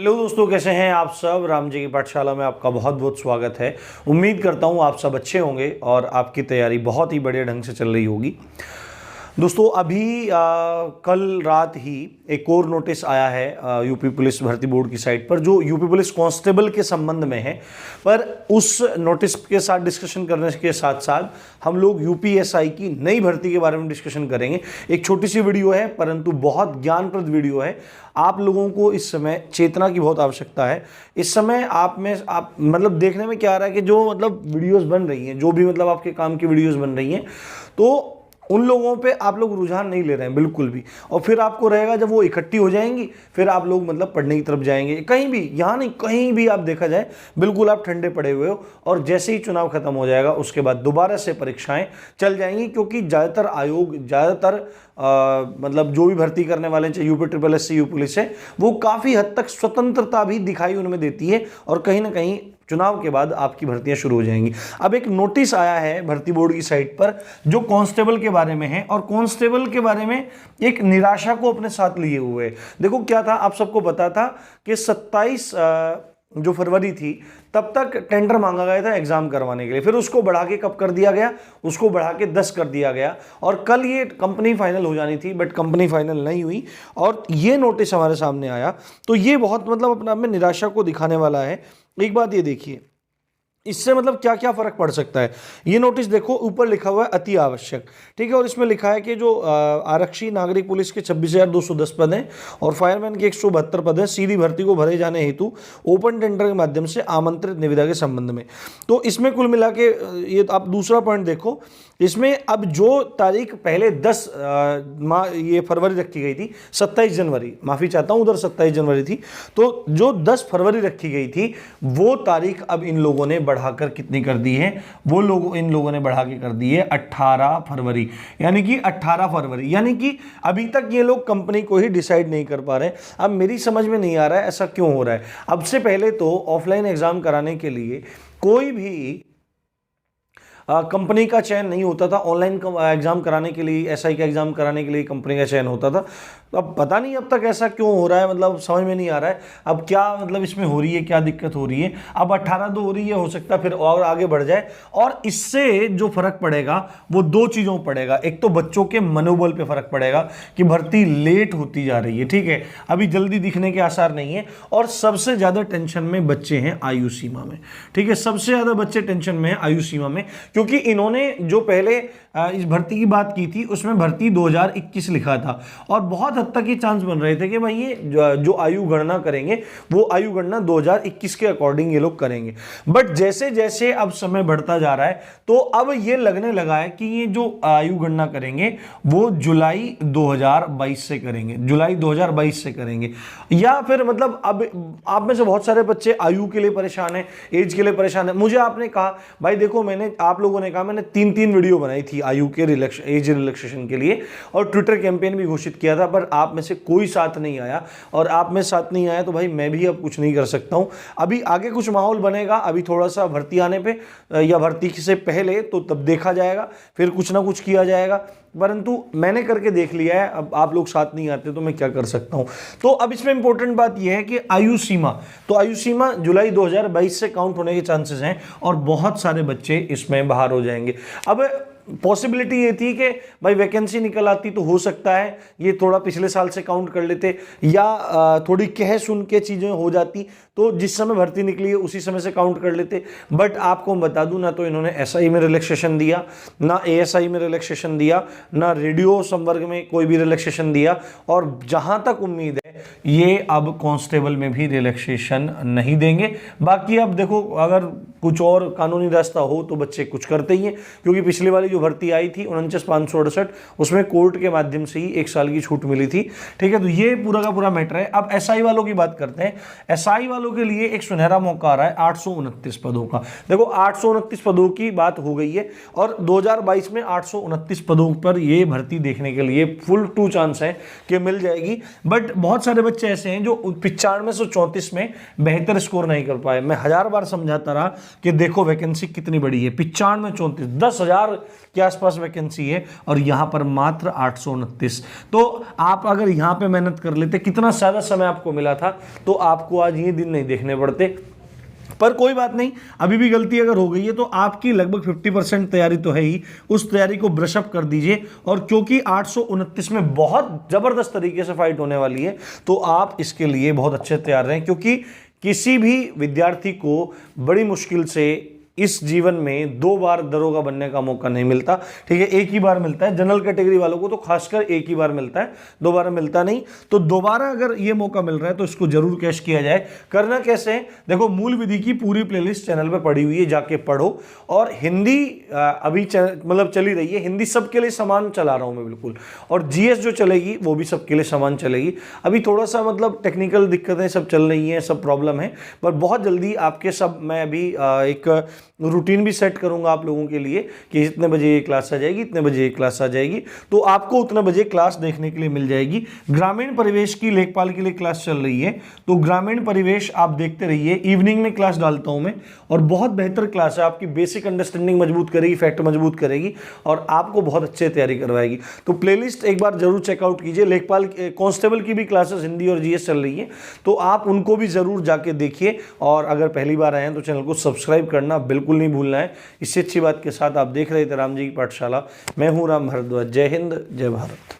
Hello दोस्तों, कैसे हैं आप सब। राम जी की पाठशाला में आपका बहुत बहुत स्वागत है। उम्मीद करता हूं आप सब अच्छे होंगे और आपकी तैयारी बहुत ही बढ़िया ढंग से चल रही होगी। दोस्तों अभी कल रात ही एक और नोटिस आया है यूपी पुलिस भर्ती बोर्ड की साइट पर, जो यूपी पुलिस कांस्टेबल के संबंध में है। पर उस नोटिस के साथ डिस्कशन करने के साथ साथ हम लोग यूपीएसआई की नई भर्ती के बारे में डिस्कशन करेंगे। एक छोटी सी वीडियो है परंतु बहुत ज्ञानप्रद वीडियो है। आप लोगों को इस समय चेतना की बहुत आवश्यकता है। इस समय आप मतलब देखने में क्या आ रहा है कि जो मतलब वीडियोस बन रही हैं, जो भी मतलब आपके काम की वीडियोस बन रही हैं, तो उन लोगों पे आप लोग रुझान नहीं ले रहे हैं बिल्कुल भी। और फिर आपको रहेगा जब वो इकट्ठी हो जाएंगी फिर आप लोग मतलब पढ़ने की तरफ जाएंगे। कहीं भी, यहाँ नहीं कहीं भी आप देखा जाए बिल्कुल आप ठंडे पड़े हुए हो। और जैसे ही चुनाव खत्म हो जाएगा उसके बाद दोबारा से परीक्षाएं चल जाएंगी, क्योंकि ज़्यादातर आयोग मतलब जो भी भर्ती करने वाले चाहे UP triple S C U police है, वो काफ़ी हद तक स्वतंत्रता भी दिखाई उनमें देती है। और कहीं ना कहीं चुनाव के बाद आपकी भर्तियां शुरू हो जाएंगी। अब एक नोटिस आया है भर्ती बोर्ड की साइट पर जो कांस्टेबल के बारे में है, और कांस्टेबल के बारे में एक निराशा को अपने साथ लिए हुए है। देखो क्या था, आप सबको पता था कि 27 जो फरवरी थी तब तक टेंडर मांगा गया था एग्जाम करवाने के लिए। फिर उसको बढ़ा के कब कर दिया गया, उसको बढ़ा के 10 कर दिया गया। और कल ये कंपनी फाइनल हो जानी थी बट कंपनी फाइनल नहीं हुई और ये नोटिस हमारे सामने आया। तो ये बहुत मतलब अपने आप में निराशा को दिखाने वाला है। एक बात ये देखिए, इससे मतलब क्या क्या फर्क पड़ सकता है। ये नोटिस देखो, ऊपर लिखा हुआ है अति आवश्यक, ठीक है। और इसमें लिखा है कि जो आरक्षी नागरिक पुलिस के 26,210 पद हैं और फायरमैन के 172 पद हैं, सीधी भर्ती को भरे जाने हेतु ओपन टेंडर के माध्यम से आमंत्रित निविदा के संबंध में। तो इसमें कुल मिला के ये आप दूसरा पॉइंट देखो, इसमें अब जो तारीख पहले 10 ये फरवरी रखी गई थी, 27 जनवरी, माफ़ी चाहता हूँ, उधर 27 जनवरी थी, तो जो 10 फरवरी रखी गई थी वो तारीख अब इन लोगों ने बढ़ाकर कितनी कर दी है, इन लोगों ने बढ़ा के कर दी है 18 फरवरी। यानी कि 18 फरवरी, यानी कि अभी तक ये लोग कंपनी को ही डिसाइड नहीं कर पा रहे। अब मेरी समझ में नहीं आ रहा है ऐसा क्यों हो रहा है। अब से पहले तो ऑफलाइन एग्जाम कराने के लिए कोई भी कंपनी का चयन नहीं होता था। ऑनलाइन एग्जाम कराने के लिए, एसआई का एग्जाम कराने के लिए कंपनी का चयन होता था। तो अब पता नहीं अब तक ऐसा क्यों हो रहा है, मतलब समझ में नहीं आ रहा है अब क्या मतलब इसमें हो रही है, क्या दिक्कत हो रही है। अब 18 तो हो रही है, हो सकता है फिर और आगे बढ़ जाए। और इससे जो फर्क पड़ेगा वो दो चीज़ों पर पड़ेगा। एक तो बच्चों के मनोबल पे फर्क पड़ेगा कि भर्ती लेट होती जा रही है, ठीक है, अभी जल्दी दिखने के आसार नहीं है। और सबसे ज़्यादा टेंशन में बच्चे हैं आयु सीमा में, ठीक है, सबसे ज़्यादा बच्चे टेंशन में हैं आयु सीमा में, क्योंकि इन्होंने जो पहले इस भर्ती की बात की थी उसमें भर्ती 2021 लिखा था। और बहुत हद तक ये चांस बन रहे थे कि भाई ये जो आयु गणना करेंगे वो आयु गणना 2021 के अकॉर्डिंग ये लोग करेंगे। बट जैसे जैसे अब समय बढ़ता जा रहा है तो अब ये लगने लगा है कि ये जो आयु गणना करेंगे वो जुलाई 2022 से करेंगे, जुलाई 2022 से करेंगे। या फिर मतलब अब आप में से बहुत सारे बच्चे आयु के लिए परेशान है, एज के लिए परेशान है। मुझे आपने कहा भाई देखो, आप लोगों ने कहा मैंने 3 वीडियो बनाई थी आयु के एज रिलैक्सेशन के लिए और ट्विटर कैंपेन भी घोषित किया था, पर आप में से कोई साथ नहीं आया। और आप में साथ नहीं आया तो भाई मैं भी अब कुछ नहीं कर सकता हूं। अभी आगे कुछ माहौल बनेगा, अभी थोड़ा सा भर्ती आने पे या भर्ती से पहले तो तब देखा जाएगा, फिर कुछ ना कुछ किया जाएगा। परंतु मैंने करके देख लिया है, अब आप लोग साथ नहीं आते तो मैं क्या कर सकता हूं। तो अब इसमें इंपॉर्टेंट बात यह है कि आयु सीमा, तो आयु सीमा जुलाई 2022 से काउंट होने के चांसेस हैं और बहुत सारे बच्चे इसमें बाहर हो जाएंगे। अब पॉसिबिलिटी ये थी कि भाई वैकेंसी निकल आती तो हो सकता है ये थोड़ा पिछले साल से काउंट कर लेते, या थोड़ी कह सुन के चीज़ें हो जाती तो जिस समय भर्ती निकली है उसी समय से काउंट कर लेते। बट आपको मैं बता दूं, ना तो इन्होंने एसआई में रिलैक्सेशन दिया, ना एएसआई में रिलैक्सेशन दिया, ना रेडियो संवर्ग में कोई भी रिलैक्सेशन दिया। और जहां तक उम्मीद है ये अब कांस्टेबल में भी रिलैक्सेशन नहीं देंगे। बाकी अब देखो, अगर कुछ और कानूनी रास्ता हो तो बच्चे कुछ करते ही हैं, क्योंकि पिछली वाली जो भर्ती आई थी 49,568 उसमें कोर्ट के माध्यम से ही 1 साल की छूट मिली थी, ठीक है। तो ये पूरा का पूरा मैटर है। अब एसआई वालों की बात करते हैं। एसआई वालों के लिए एक सुनहरा मौका आ रहा है 829 पदों का। देखो 829 पदों की बात हो गई है और 2022 में 829 पदों पर ये भर्ती देखने के लिए फुल टू चांस है कि मिल जाएगी। बट बहुत सारे बच्चे ऐसे हैं जो 9534 में बेहतर स्कोर नहीं कर पाए। मैं 1000 बार समझाता रहा कि देखो वैकेंसी कितनी बड़ी है, 9534, 10,000 के आसपास वैकेंसी है और यहां पर मात्र 829। तो आप अगर यहां पे मेहनत कर लेते, कितना ज्यादा समय आपको मिला था, तो आपको आज ये दिन नहीं देखने पड़ते। पर कोई बात नहीं, अभी भी गलती अगर हो गई है तो आपकी लगभग 50% तैयारी तो है ही, उस तैयारी को ब्रश अप कर दीजिए। और क्योंकि 829 में बहुत जबरदस्त तरीके से फाइट होने वाली है, तो आप इसके लिए बहुत अच्छे तैयार रहें, क्योंकि किसी भी विद्यार्थी को बड़ी मुश्किल से इस जीवन में 2 बार दरोगा बनने का मौका नहीं मिलता। ठीक है, एक ही बार मिलता है। जनरल कैटेगरी वालों को तो खासकर एक ही बार मिलता है, दोबारा मिलता नहीं। तो दोबारा अगर ये मौका मिल रहा है तो इसको जरूर कैश किया जाए। करना कैसे है, देखो मूल विधि की पूरी प्लेलिस्ट चैनल पे पड़ी हुई है, जाके पढ़ो। और हिंदी अभी मतलब चली रही है, हिंदी सबके लिए समान चला रहा हूं मैं बिल्कुल। और जीएस जो चलेगी वो भी सबके लिए समान चलेगी। अभी थोड़ा सा मतलब टेक्निकल दिक्कतें सब चल रही हैं, सब प्रॉब्लम है, पर बहुत जल्दी आपके सब मैं अभी एक रूटीन भी सेट करूंगा आप लोगों के लिए कि इतने बजे ये क्लास आ जाएगी, इतने बजे ये क्लास आ जाएगी, तो आपको उतने बजे क्लास देखने के लिए मिल जाएगी। ग्रामीण परिवेश की लेखपाल के लिए क्लास चल रही है, तो ग्रामीण परिवेश आप देखते रहिए। इवनिंग में क्लास डालता हूं मैं, और बहुत बेहतर क्लास है, आपकी बेसिक अंडरस्टैंडिंग मजबूत करेगी, फैक्ट मजबूत करेगी और आपको बहुत अच्छे तैयारी करवाएगी। तो प्लेलिस्ट एक बार जरूर चेकआउट कीजिए। लेखपाल कांस्टेबल की भी क्लासेस हिंदी और जीएस चल रही है, तो आप उनको भी जरूर जाके देखिए। और अगर पहली बार आए हैं तो चैनल को सब्सक्राइब करना बिल्कुल नहीं भूलना है। इससे अच्छी बात के साथ आप देख रहे थे राम जी की पाठशाला। मैं हूं राम भारद्वाज। जय हिंद, जय भारत।